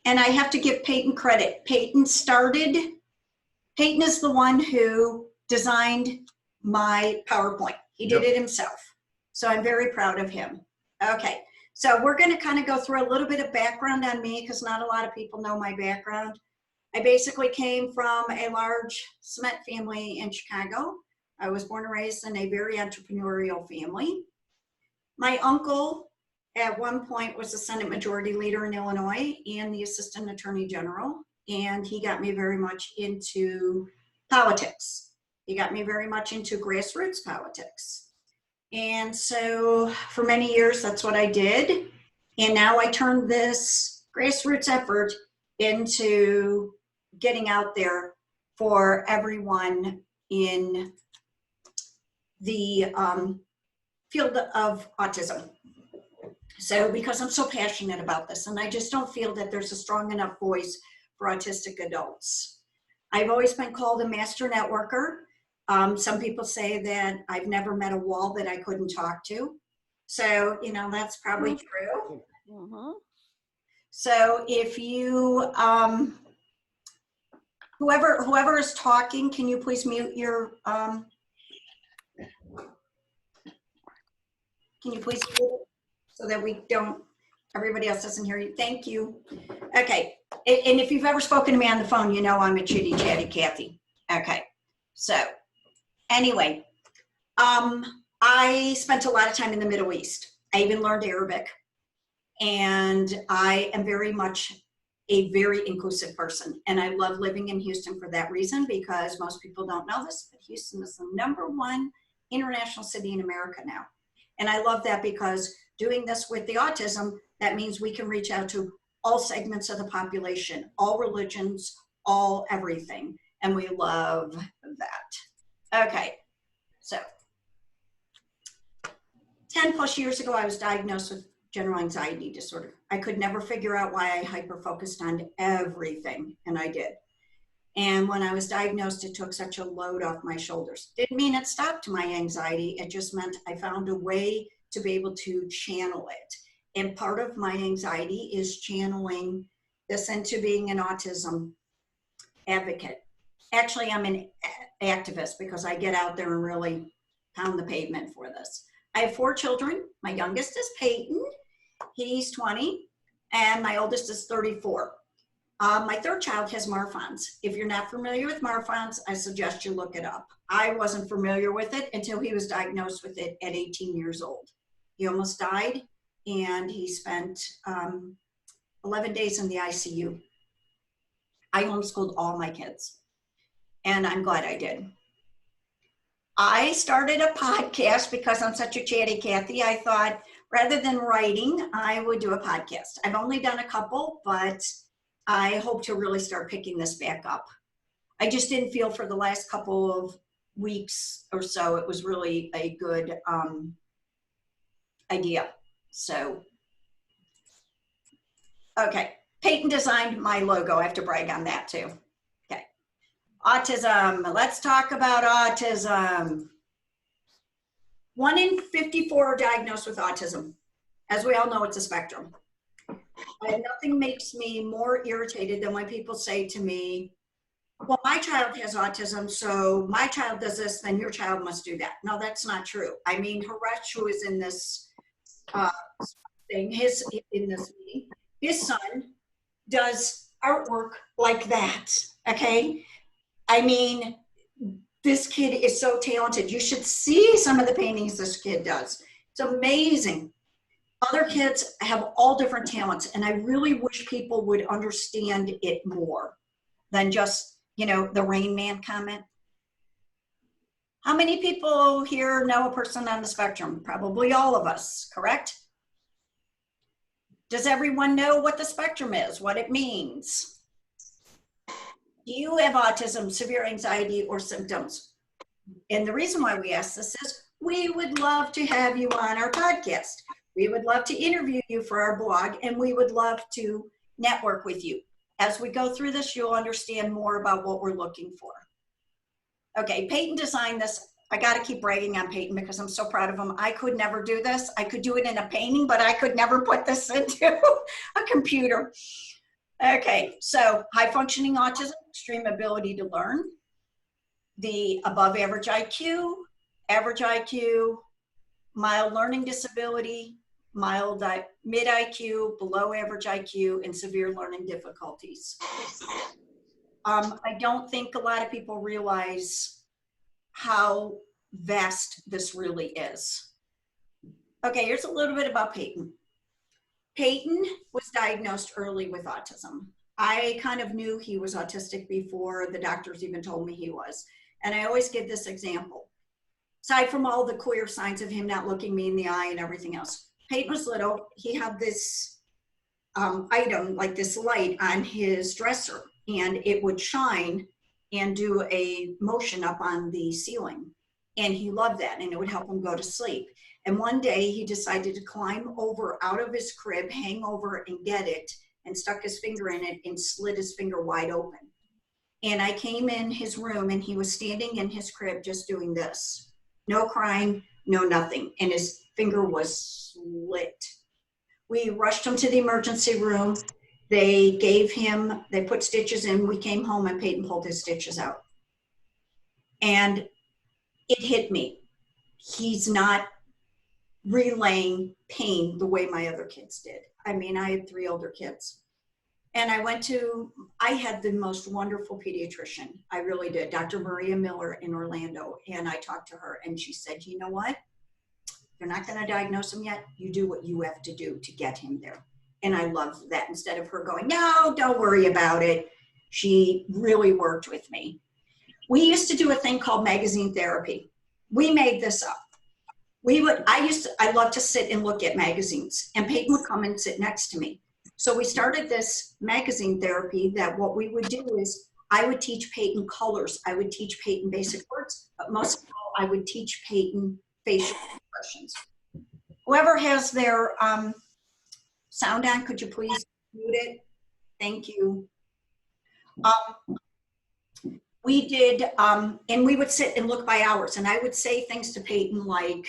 and I have to give Peyton credit. Peyton is the one who designed my PowerPoint. He did it himself. So I'm very proud of him. Okay, so we're going to kind of go through a little bit of background on me because not a lot of people know my background. I basically came from a large cement family in Chicago. I was born and raised in a very entrepreneurial family. My uncle at one point was the Senate Majority Leader in Illinois and the Assistant Attorney General, and he got me very much into politics. He got me very much into grassroots politics. And so for many years, that's what I did. And now I turned this grassroots effort into getting out there for everyone in the field of autism. So because I'm so passionate about this, and I just don't feel that there's a strong enough voice for autistic adults. I've always been called a master networker. Some people say that I've never met a wall that I couldn't talk to. So, you know, that's probably true. So if you, whoever is talking, can you please mute your, can you please mute it so that we don't, everybody else doesn't hear you? Thank you. Okay, and if you've ever spoken to me on the phone, you know I'm a chitty chatty Kathy. Okay, so anyway, I spent a lot of time in the Middle East. I even learned Arabic, and I am very much a very inclusive person, and I love living in Houston for that reason, because most people don't know this, but Houston is the #1 international city in America now. And I love that because doing this with the autism, that means we can reach out to all segments of the population, all religions, all everything, and we love that. Okay, so 10 plus years ago, I was diagnosed with general anxiety disorder. I could never figure out why I hyper-focused on everything, and I did. And when I was diagnosed, it took such a load off my shoulders. Didn't mean it stopped my anxiety. It just meant I found a way to be able to channel it. And part of my anxiety is channeling this into being an autism advocate. Actually, I'm an activist because I get out there and really pound the pavement for this. I have 4 children. My youngest is Peyton. He's 20, and my oldest is 34. My 3rd child has Marfan's. If you're not familiar with Marfan's, I suggest you look it up. I wasn't familiar with it until he was diagnosed with it at 18 years old. He almost died, and he spent 11 days in the ICU. I homeschooled all my kids, and I'm glad I did. I started a podcast because I'm such a chatty Kathy. I thought rather than writing, I would do a podcast. I've only done a couple, but I hope to really start picking this back up. I just didn't feel for the last couple of weeks or so it was really a good idea. So, okay, Peyton designed my logo. I have to brag on that too. Okay, autism. Let's talk about autism. 1 in 54 are diagnosed with autism. As we all know, it's a spectrum. And nothing makes me more irritated than when people say to me, well, my child has autism, so my child does this, then your child must do that. No, that's not true. I mean, Haresh, who is in this thing, his son does artwork like that, okay? I mean, this kid is so talented. You should see some of the paintings this kid does. It's amazing. Other kids have all different talents, and I really wish people would understand it more than just, you know, the Rain Man comment. How many people here know a person on the spectrum? Probably all of us, correct? Does everyone know what the spectrum is, what it means? Do you have autism, severe anxiety, or symptoms? And the reason why we ask this is we would love to have you on our podcast. We would love to interview you for our blog, and we would love to network with you. As we go through this, you'll understand more about what we're looking for. Okay, Peyton designed this. I got to keep bragging on Peyton because I'm so proud of him. I could never do this. I could do it in a painting, but I could never put this into a computer. Okay, so high functioning autism, extreme ability to learn, the above average IQ, mild learning disability, mid IQ, below average IQ, and severe learning difficulties. I don't think a lot of people realize how vast this really is. Okay, here's a little bit about Peyton. Peyton was diagnosed early with autism. I kind of knew he was autistic before the doctors even told me he was. And I always give this example. Aside from all the clear signs of him not looking me in the eye and everything else, Peyton was little. He had this item, like this light on his dresser, and it would shine and do a motion up on the ceiling. And he loved that, and it would help him go to sleep. And one day he decided to climb over out of his crib, hang over and get it, and stuck his finger in it and slit his finger wide open. And I came in his room and he was standing in his crib just doing this. No crying, no nothing. And his finger was slit. We rushed him to the emergency room. They put stitches in. We came home and Peyton pulled his stitches out. And it hit me. He's not relaying pain the way my other kids did. I mean, I had 3 older kids. And I had the most wonderful pediatrician. I really did, Dr. Maria Miller in Orlando. And I talked to her and she said, you know what? You're not going to diagnose him yet. You do what you have to do to get him there. And I loved that. Instead of her going, no, don't worry about it. She really worked with me. We used to do a thing called magazine therapy. We made this up. I love to sit and look at magazines, and Peyton would come and sit next to me. So we started this magazine therapy that what we would do is I would teach Peyton colors. I would teach Peyton basic words, but most of all, I would teach Peyton facial expressions. Whoever has their sound on, could you please mute it? Thank you. We did, and we would sit and look by hours, and I would say things to Peyton like,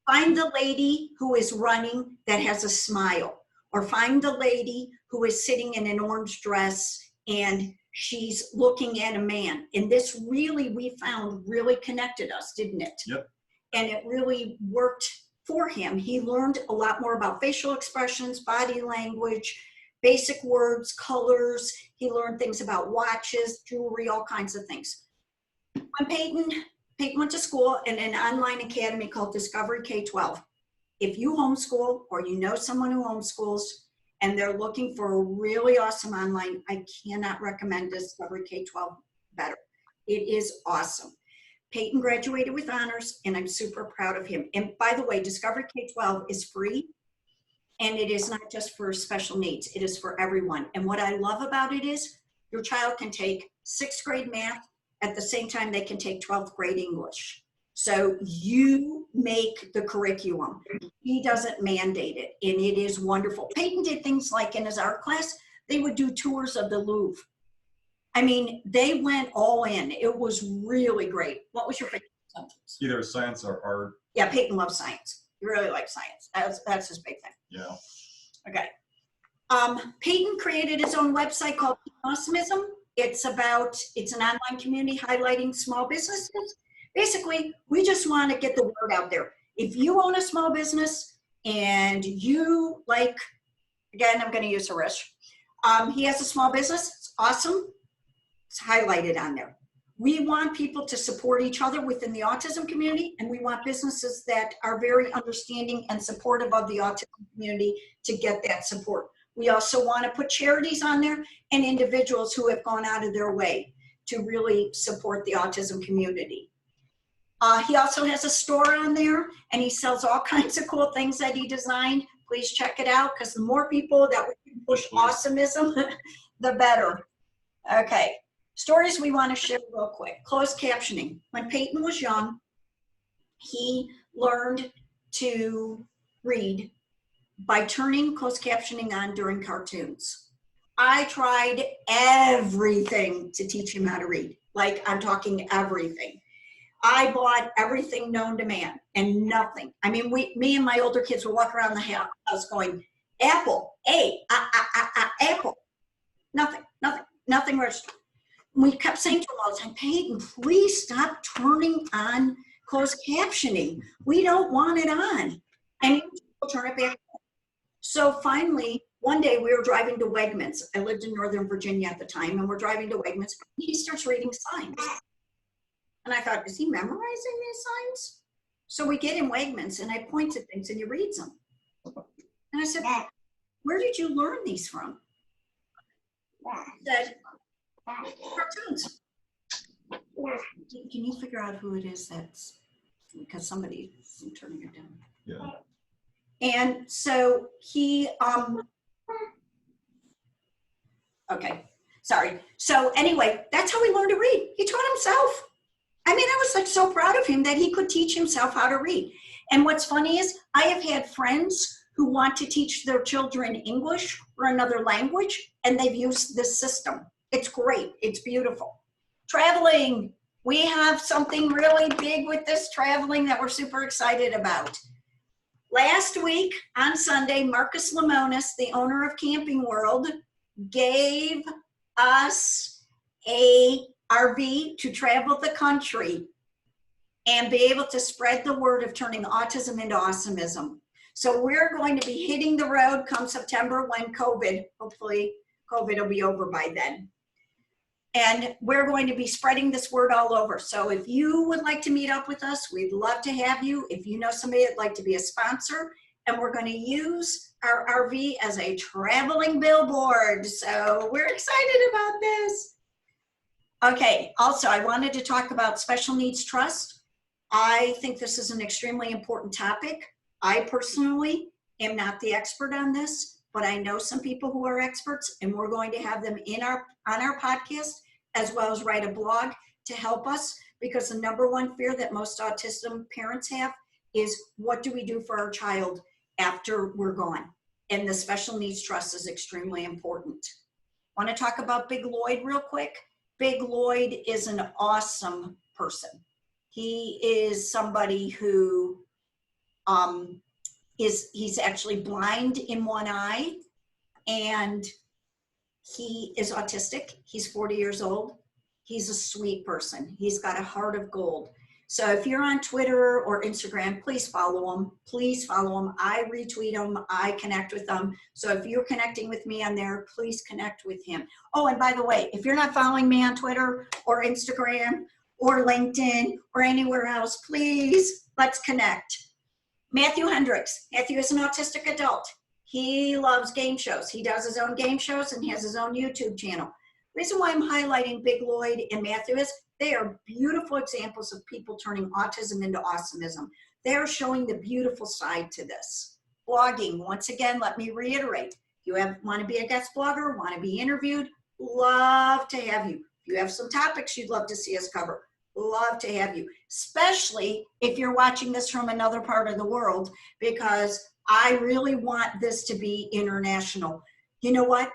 find the lady who is running that has a smile, or find the lady who is sitting in an orange dress and she's looking at a man. And this really, we found, really connected us, didn't it? Yep. And it really worked for him. He learned a lot more about facial expressions, body language, basic words, colors. He learned things about watches, jewelry, all kinds of things. When Peyton went to school in an online academy called Discovery K-12. If you homeschool or you know someone who homeschools and they're looking for a really awesome online, I cannot recommend Discovery K-12 better. It is awesome. Peyton graduated with honors, and I'm super proud of him. And by the way, Discovery K-12 is free, and it is not just for special needs. It is for everyone. And what I love about it is your child can take 6th grade math at the same time they can take 12th grade English. So you make the curriculum. He doesn't mandate it, and it is wonderful. Peyton did things like in his art class, they would do tours of the Louvre. I mean, they went all in. It was really great. What was your favorite subject? Either science or art. Yeah, Peyton loves science. He really likes science. That's his big thing. Yeah. Okay. Peyton created his own website called Autism. It's an online community highlighting small businesses. Basically, we just want to get the word out there. If you own a small business and you like, again, I'm going to use Harish. He has a small business. It's awesome. It's highlighted on there. We want people to support each other within the autism community, and we want businesses that are very understanding and supportive of the autism community to get that support. We also want to put charities on there and individuals who have gone out of their way to really support the autism community. He also has a store on there, and he sells all kinds of cool things that he designed. Please check it out, because the more people that we can push awesomeism, the better. Okay, stories we want to share real quick. Closed captioning. When Peyton was young, he learned to read by turning closed captioning on during cartoons. I tried everything to teach him how to read. Like, I'm talking everything. I bought everything known to man and nothing. I mean, me and my older kids would walk around the house going, apple, apple. Nothing registered. We kept saying to him all the time, Peyton, please stop turning on closed captioning. We don't want it on. And he'll turn it back. So finally, one day we were driving to Wegmans. I lived in Northern Virginia at the time, and we're driving to Wegmans. He starts reading signs. And I thought, is he memorizing these signs? So we get in Wegmans, and I point to things, and he reads them. And I said, where did you learn these from? He said, cartoons. Can you figure out who it is that's, because somebody's turning it down. Yeah. And so he, okay, sorry. So anyway, that's how he learned to read. He taught himself. I mean, I was like so proud of him that he could teach himself how to read. And what's funny is I have had friends who want to teach their children English or another language, and they've used this system. It's great. It's beautiful. Traveling. We have something really big with this traveling that we're super excited about. Last week on Sunday, Marcus Lemonis, the owner of Camping World, gave us a RV to travel the country and be able to spread the word of turning autism into awesomeism. So we're going to be hitting the road come September when hopefully COVID will be over by then. And we're going to be spreading this word all over. So if you would like to meet up with us, we'd love to have you. If you know somebody that'd like to be a sponsor, and we're going to use our RV as a traveling billboard. So we're excited about this. Okay, also I wanted to talk about special needs trust. I think this is an extremely important topic. I personally am not the expert on this, but I know some people who are experts, and we're going to have them on our podcast, as well as write a blog to help us, because the number one fear that most autism parents have is, what do we do for our child after we're gone? And the special needs trust is extremely important. Want to talk about Big Lloyd real quick? Big Lloyd is an awesome person. He is somebody who he's actually blind in one eye, and he is autistic. He's 40 years old. He's a sweet person. He's got a heart of gold. So if you're on Twitter or Instagram, please follow him. Please follow him. I retweet him. I connect with them. So if you're connecting with me on there, please connect with him. Oh, and by the way, if you're not following me on Twitter or Instagram or LinkedIn or anywhere else, please, let's connect. Matthew Hendricks. Matthew is an autistic adult. He loves game shows. He does his own game shows and has his own YouTube channel. The reason why I'm highlighting Big Lloyd and Matthew is they are beautiful examples of people turning autism into awesomeism. They're showing the beautiful side to this. Blogging, once again, let me reiterate. If you want to be a guest blogger, want to be interviewed, love to have you. If you have some topics you'd love to see us cover, love to have you, especially if you're watching this from another part of the world, because I really want this to be international. You know what?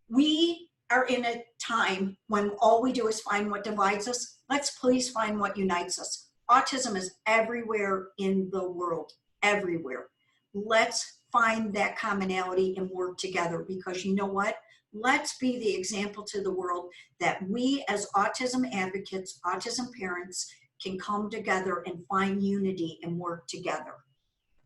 We are in a time when all we do is find what divides us. Let's please find what unites us. Autism is everywhere in the world, everywhere. Let's find that commonality and work together, because you know what? Let's be the example to the world that we as autism advocates, autism parents, can come together and find unity and work together.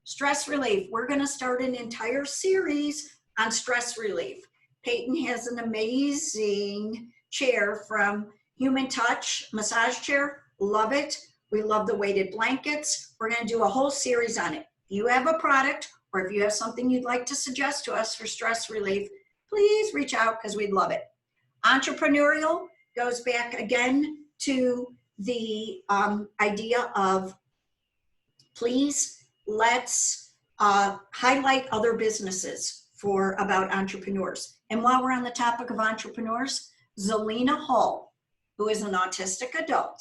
Stress relief. We're going to start an entire series on stress relief. Peyton has an amazing chair from Human Touch, massage chair. Love it. We love the weighted blankets. We're going to do a whole series on it. If you have a product, or if you have something you'd like to suggest to us for stress relief, please reach out, because we'd love it. Entrepreneurial goes back again to the idea of, please, let's highlight other businesses about entrepreneurs. And while we're on the topic of entrepreneurs, Zelina Hall, who is an autistic adult,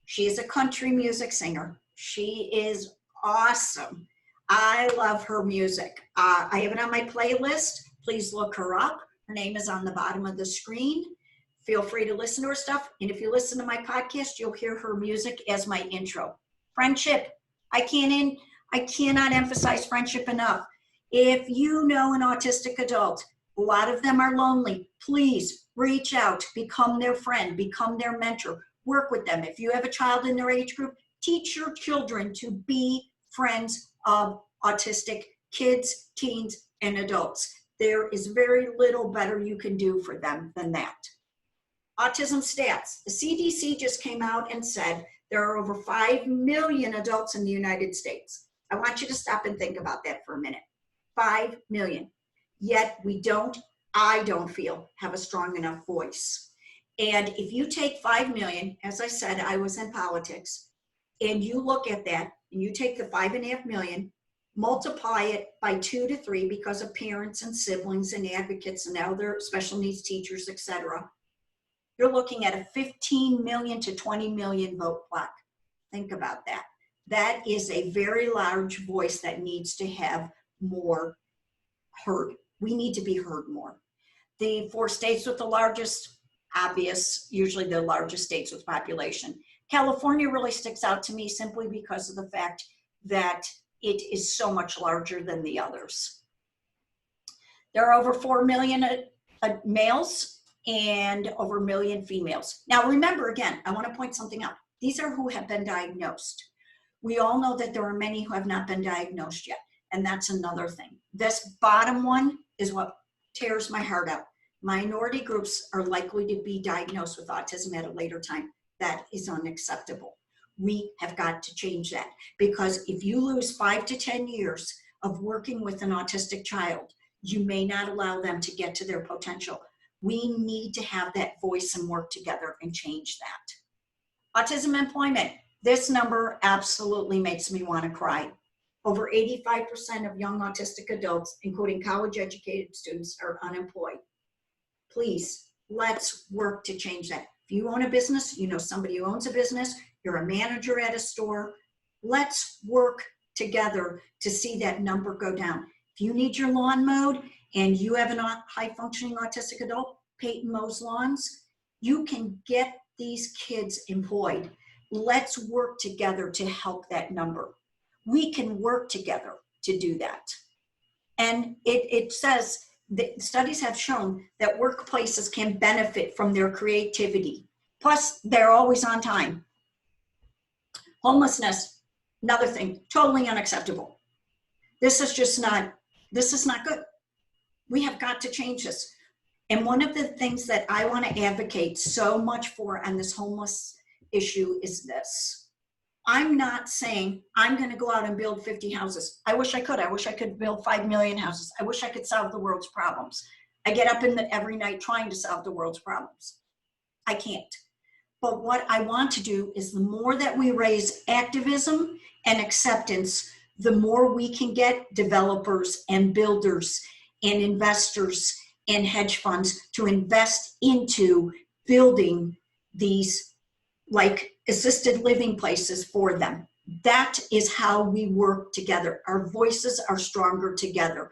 she is a country music singer. She is awesome. I love her music. I have it on my playlist. Please look her up. Her name is on the bottom of the screen. Feel free to listen to her stuff. And if you listen to my podcast, you'll hear her music as my intro. Friendship. I cannot emphasize friendship enough. If you know an autistic adult, A lot of them are lonely. Please reach out, become their friend, become their mentor, work with them. If you have a child in their age group, teach your children to be friends of autistic kids, teens, and adults. There is very little better you can do for them than that. Autism stats. The CDC just came out and said there are over 5 million adults in the United States. I want you to stop and think about that for a minute. 5 million. Yet I don't feel, have a strong enough voice. And if you take 5 million, as I said, I was in politics, and you look at that, and you take the 5.5 million, multiply it by 2 to 3 because of parents and siblings and advocates and other special needs teachers, etc. You're looking at a 15 million to 20 million vote block. Think about that. That is a very large voice that needs to have more heard. We need to be heard more. The 4 states with the largest, obvious, usually the largest states with population. California really sticks out to me simply because of the fact that it is so much larger than the others. There are over 4 million males and over 1 million females. Now remember, again, I want to point something out. These are who have been diagnosed. We all know that there are many who have not been diagnosed yet, and that's another thing. This bottom one is what tears my heart out. Minority groups are likely to be diagnosed with autism at a later time. That is unacceptable. We have got to change that, because if you lose 5 to 10 years of working with an autistic child, you may not allow them to get to their potential. We need to have that voice and work together and change that. Autism employment. This number absolutely makes me want to cry. Over 85% of young autistic adults, including college-educated students, are unemployed. Please, let's work to change that. If you own a business, you know somebody who owns a business, you're a manager at a store, let's work together to see that number go down. If you need your lawn mowed and you have a high-functioning autistic adult, Peyton mows lawns, you can get these kids employed. Let's work together to help that number. We can work together to do that. And it says, the studies have shown that workplaces can benefit from their creativity. Plus, they're always on time. Homelessness, another thing, totally unacceptable. This is not good. We have got to change this. And one of the things that I want to advocate so much for on this homeless issue is this. I'm not saying I'm going to go out and build 50 houses. I wish I could. I wish I could build 5 million houses. I wish I could solve the world's problems. I get up every night trying to solve the world's problems. I can't. But what I want to do is the more that we raise activism and acceptance, the more we can get developers and builders and investors and hedge funds to invest into building these like assisted living places for them. That is how we work together. Our voices are stronger together.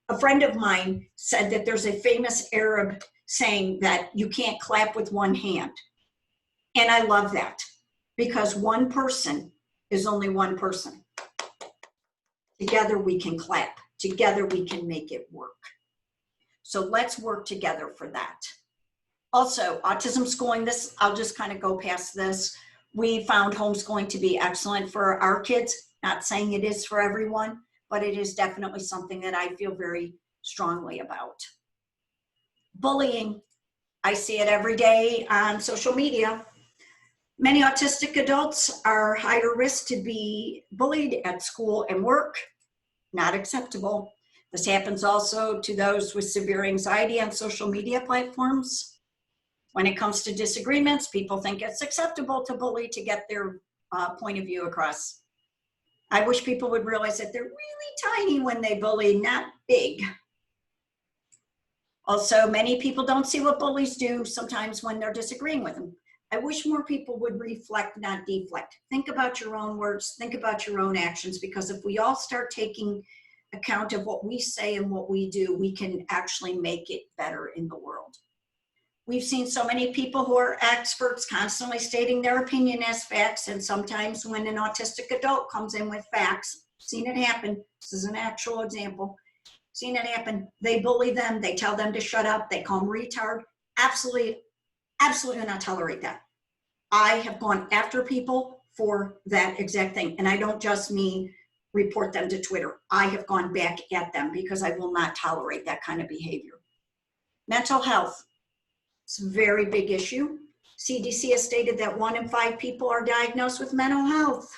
A friend of mine said that there's a famous Arab saying that you can't clap with one hand. And I love that, because one person is only one person. Together we can clap. Together we can make it work. So let's work together for that. Also, autism schooling, this, I'll just kind of go past this. We found homeschooling to be excellent for our kids. Not saying it is for everyone, but it is definitely something that I feel very strongly about. Bullying, I see it every day on social media. Many autistic adults are higher risk to be bullied at school and work. Not acceptable. This happens also to those with severe anxiety on social media platforms. When it comes to disagreements, people think it's acceptable to bully to get their point of view across. I wish people would realize that they're really tiny when they bully, not big. Also, many people don't see what bullies do sometimes when they're disagreeing with them. I wish more people would reflect, not deflect. Think about your own words, think about your own actions, because if we all start taking account of what we say and what we do, we can actually make it better in the world. We've seen so many people who are experts constantly stating their opinion as facts, and sometimes when an autistic adult comes in with facts, seen it happen, this is an actual example, Seen it happen. They bully them. They tell them to shut up. They call them retard. Absolutely, absolutely not tolerate that. I have gone after people for that exact thing. And I don't just mean report them to Twitter. I have gone back at them because I will not tolerate that kind of behavior. Mental health, it's a very big issue. CDC has stated that 1 in 5 people are diagnosed with mental health.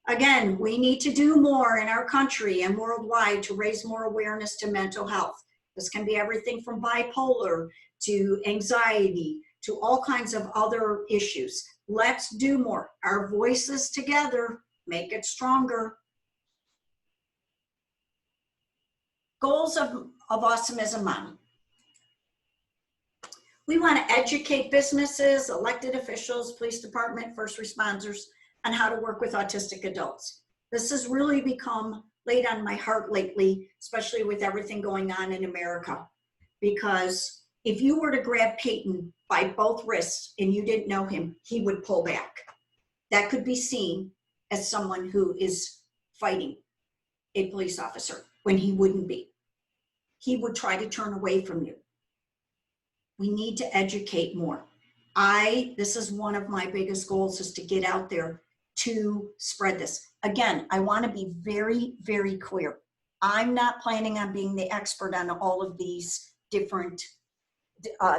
Again, we need to do more in our country and worldwide to raise more awareness to mental health. This can be everything from bipolar to anxiety to all kinds of other issues. Let's do more. Our voices together make it stronger. Goals of Awesome as a Mom. We want to educate businesses, elected officials, police department, first responders on how to work with autistic adults. This has really become laid on my heart lately, especially with everything going on in America. Because if you were to grab Peyton by both wrists and you didn't know him, he would pull back. That could be seen as someone who is fighting a police officer when he wouldn't be. He would try to turn away from you. We need to educate more. This is one of my biggest goals, is to get out there to spread this. Again, I want to be very, very clear. I'm not planning on being the expert on all of these different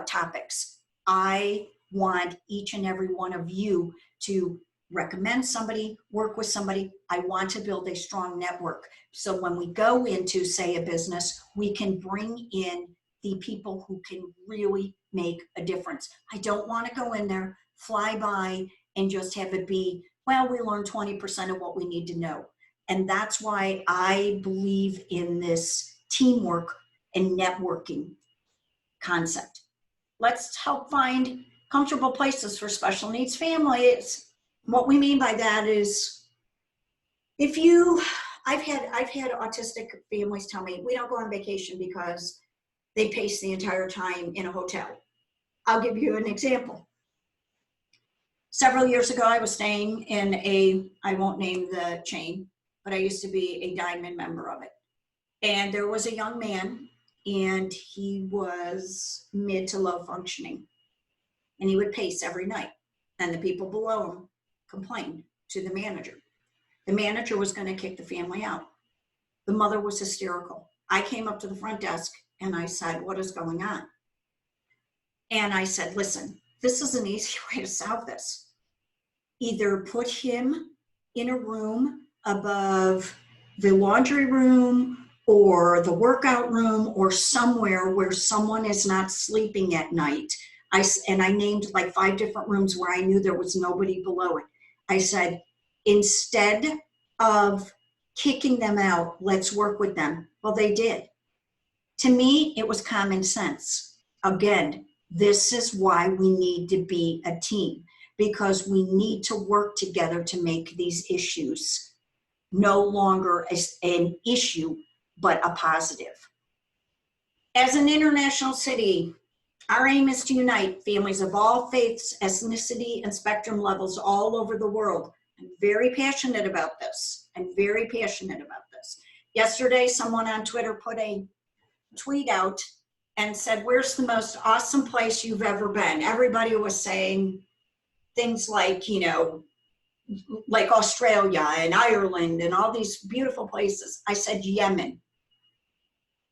topics. I want each and every one of you to recommend somebody, work with somebody. I want to build a strong network. So when we go into, say, a business, we can bring in the people who can really make a difference. I don't want to go in there, fly by, and just have it be, well, we learned 20% of what we need to know. And that's why I believe in this teamwork and networking concept. Let's help find comfortable places for special needs families. What we mean by that is, I've had autistic families tell me, we don't go on vacation because they pace the entire time in a hotel. I'll give you an example. Several years ago, I was staying in I won't name the chain, but I used to be a diamond member of it. And there was a young man, and he was mid to low functioning. And he would pace every night. And the people below him complained to the manager. The manager was going to kick the family out. The mother was hysterical. I came up to the front desk and I said, what is going on? And I said, listen, this is an easy way to solve this. Either put him in a room above the laundry room or the workout room or somewhere where someone is not sleeping at night. I named like 5 different rooms where I knew there was nobody below it. I said, instead of kicking them out, let's work with them. Well, they did. To me, it was common sense. Again, this is why we need to be a team, because we need to work together to make these issues no longer an issue, but a positive. As an international city, our aim is to unite families of all faiths, ethnicity, and spectrum levels all over the world. I'm very passionate about this. Yesterday, someone on Twitter put a tweet out and said, where's the most awesome place you've ever been? Everybody was saying things like, like Australia and Ireland and all these beautiful places. I said, Yemen.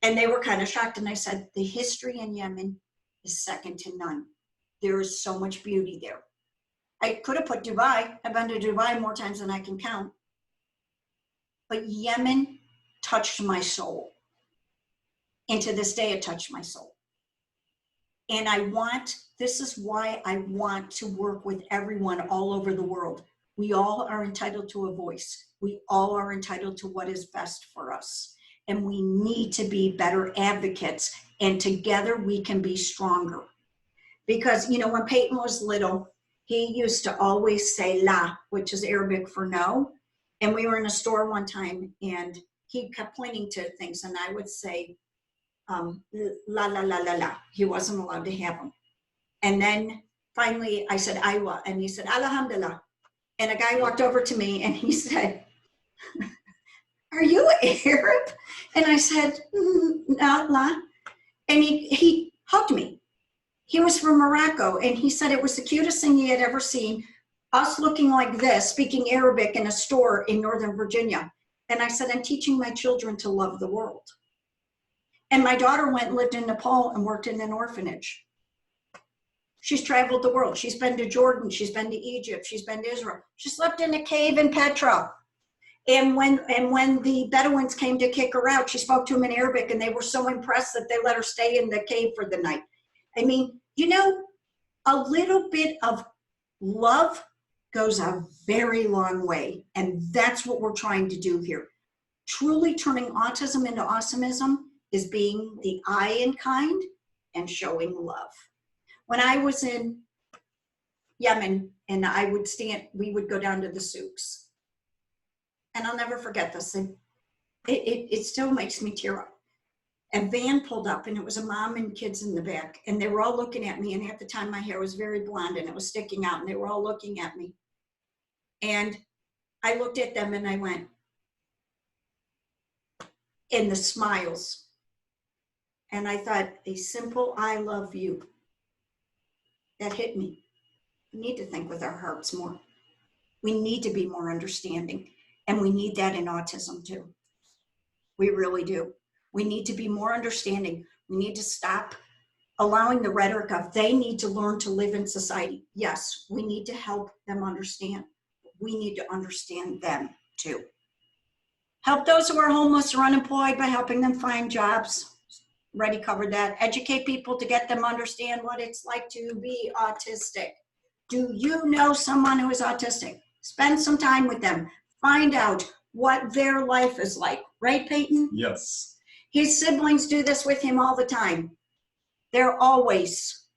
And they were kind of shocked. And I said, the history in Yemen is second to none. There is so much beauty there. I could have put Dubai. I've been to Dubai more times than I can count. But Yemen touched my soul. And to this day, it touched my soul. And this is why I want to work with everyone all over the world. We all are entitled to a voice. We all are entitled to what is best for us. And we need to be better advocates. And together we can be stronger. Because, when Peyton was little, he used to always say la, which is Arabic for no. And we were in a store one time and he kept pointing to things and I would say, la, la, la, la, la. He wasn't allowed to have them. And then finally I said, Aywa, and he said, Alhamdulillah. And a guy walked over to me and he said, are you Arab? And I said, no, la. And he hugged me. He was from Morocco, and he said it was the cutest thing he had ever seen, us looking like this, speaking Arabic in a store in Northern Virginia. And I said, I'm teaching my children to love the world. And my daughter went and lived in Nepal and worked in an orphanage. She's traveled the world. She's been to Jordan. She's been to Egypt. She's been to Israel. She slept in a cave in Petra. And when the Bedouins came to kick her out, she spoke to them in Arabic, and they were so impressed that they let her stay in the cave for the night. I mean, you know, a little bit of love goes a very long way. And that's what we're trying to do here. Truly turning autism into awesomeism is being the I in kind and showing love. When I was in Yemen and we would go down to the souks. And I'll never forget this. And it still makes me tear up. A van pulled up, and it was a mom and kids in the back, and they were all looking at me. And at the time, my hair was very blonde and it was sticking out, and they were all looking at me. And I looked at them and I went, in the smiles. And I thought, a simple I love you. That hit me. We need to think with our hearts more. We need to be more understanding. And we need that in autism too. We really do. We need to be more understanding. We need to stop allowing the rhetoric of they need to learn to live in society. Yes, we need to help them understand. We need to understand them too. Help those who are homeless or unemployed by helping them find jobs. Already covered that. Educate people to get them to understand what it's like to be autistic. Do you know someone who is autistic? Spend some time with them. Find out what their life is like. Right, Peyton? Yes. His siblings do this with him all the time. They're always.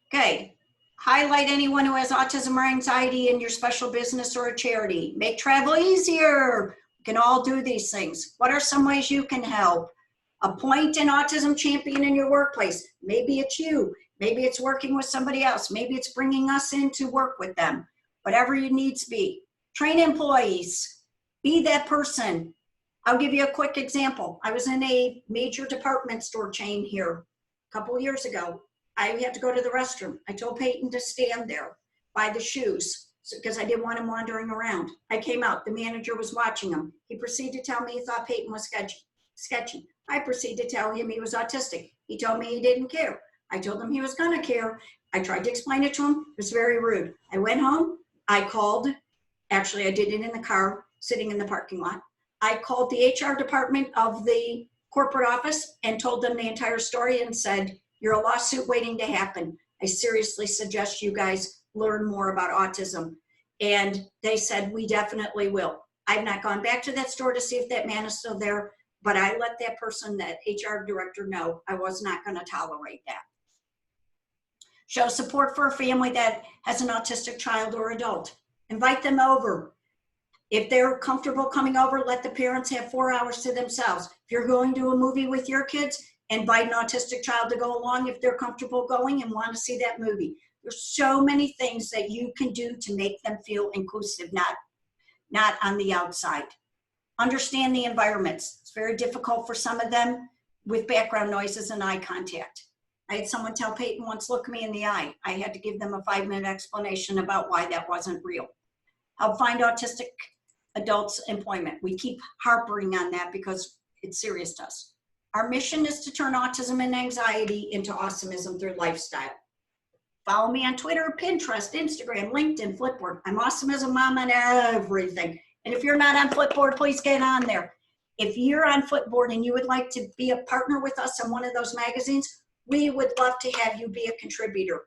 Okay. Highlight anyone who has autism or anxiety in your special business or a charity. Make travel easier. We can all do these things. What are some ways you can help? Appoint an autism champion in your workplace. Maybe it's you. Maybe it's working with somebody else. Maybe it's bringing us in to work with them. Whatever your needs be. Train employees. Be that person. I'll give you a quick example. I was in a major department store chain here a couple of years ago. I had to go to the restroom. I told Peyton to stand there by the shoes because I didn't want him wandering around. I came out. The manager was watching him. He proceeded to tell me he thought Peyton was sketchy. I proceeded to tell him he was autistic. He told me he didn't care. I told him he was going to care. I tried to explain it to him. It was very rude. I went home. I called. Actually, I did it in the car, sitting in the parking lot. I called the HR department of the corporate office and told them the entire story and said, you're a lawsuit waiting to happen. I seriously suggest you guys learn more about autism. And they said, we definitely will. I've not gone back to that store to see if that man is still there, but I let that person, that HR director, know I was not going to tolerate that. Show support for a family that has an autistic child or adult. Invite them over. If they're comfortable coming over, let the parents have 4 hours to themselves. If you're going to a movie with your kids, invite an autistic child to go along if they're comfortable going and want to see that movie. There's so many things that you can do to make them feel inclusive, not on the outside. Understand the environments. It's very difficult for some of them with background noises and eye contact. I had someone tell Peyton once, look me in the eye. I had to give them a 5-minute explanation about why that wasn't real. Help find autistic adults employment. We keep harping on that because it's serious to us. Our mission is to turn autism and anxiety into awesomeism through lifestyle. Follow me on Twitter, Pinterest, Instagram, LinkedIn, Flipboard. I'm Awesomeism Mom on everything. And if you're not on Flipboard, please get on there. If you're on Flipboard and you would like to be a partner with us on one of those magazines, we would love to have you be a contributor.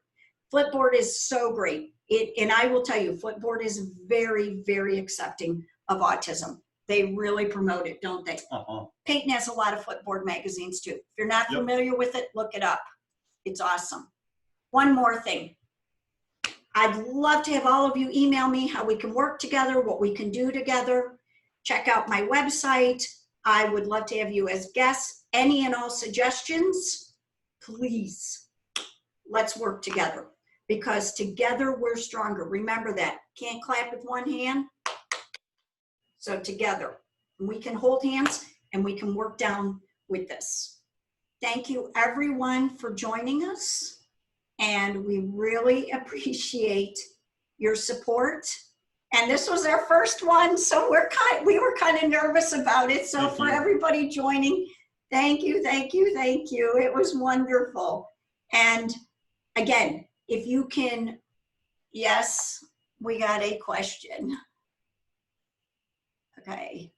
Flipboard is so great. And I will tell you, Flipboard is very, very accepting of autism. They really promote it, don't they? Peyton has a lot of Flipboard magazines too. If you're not familiar with it, look it up. It's awesome. One more thing. I'd love to have all of you email me how we can work together, what we can do together. Check out my website. I would love to have you as guests. Any and all suggestions, please, let's work together because together we're stronger. Remember that. Can't clap with one hand. So together, we can hold hands and we can work down with this. Thank you everyone for joining us. And we really appreciate your support. And this was our first one, so we were kind of nervous about it. So for everybody joining, thank you, thank you, thank you. It was wonderful. And again, if you can, yes, we got a question. Okay,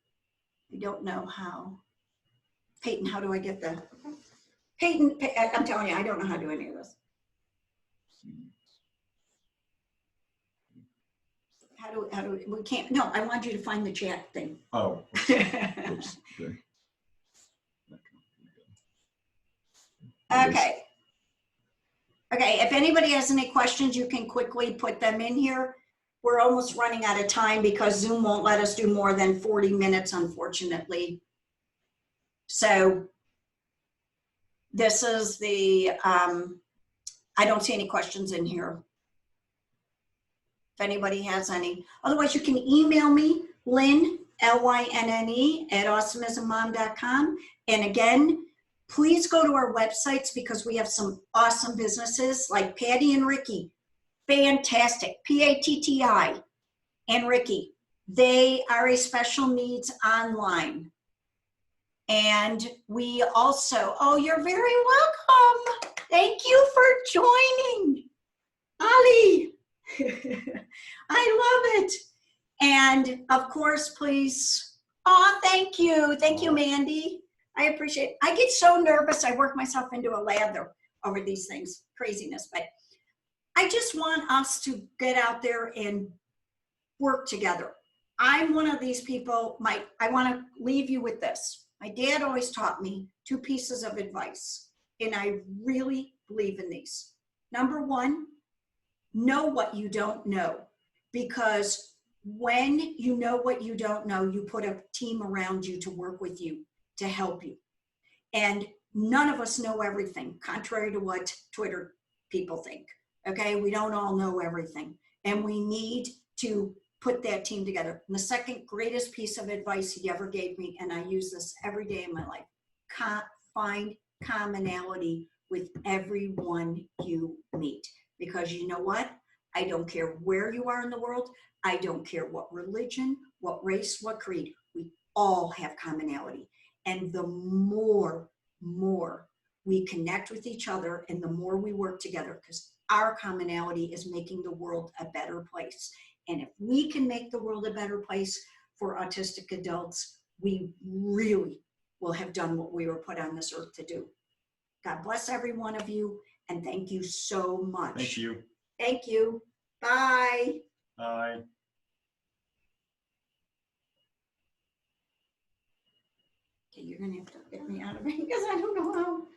I don't know how. Peyton, how do I get the, Peyton, I'm telling you, I don't know how to do any of this. How do we can't, no, I want you to find the chat thing. Oh. Oops. Okay. Okay, if anybody has any questions, you can quickly put them in here. We're almost running out of time because Zoom won't let us do more than 40 minutes, unfortunately. So this is the, I don't see any questions in here. If anybody has any. Otherwise, you can email me, Lynn, L-Y-N-N-E, @awesomeismmom.com. And again, please go to our websites because we have some awesome businesses like Patty and Ricky. Fantastic. P-A-T-T-I and Ricky. They are a special needs online. And we also, oh, you're very welcome. Thank you for joining. Ali. I love it. And of course, please. Oh, thank you. Thank you, Mandy. I appreciate it. I get so nervous. I work myself into a lather over these things. Craziness. But I just want us to get out there and work together. I'm one of these people. I want to leave you with this. My dad always taught me 2 pieces of advice, and I really believe in these. Number 1, know what you don't know, because when you know what you don't know, you put a team around you to work with you, to help you. And none of us know everything, contrary to what Twitter people think. Okay, we don't all know everything, and we need to put that team together. And the second greatest piece of advice he ever gave me, and I use this every day in my life, find commonality with everyone you meet. Because you know what? I don't care where you are in the world. I don't care what religion, what race, what creed. We all have commonality. And the more we connect with each other and the more we work together, because our commonality is making the world a better place. And if we can make the world a better place for autistic adults, we really will have done what we were put on this earth to do. God bless every one of you, and thank you so much. Thank you. Thank you. Bye. Bye. Okay, you're gonna have to get me out of it because I don't know how.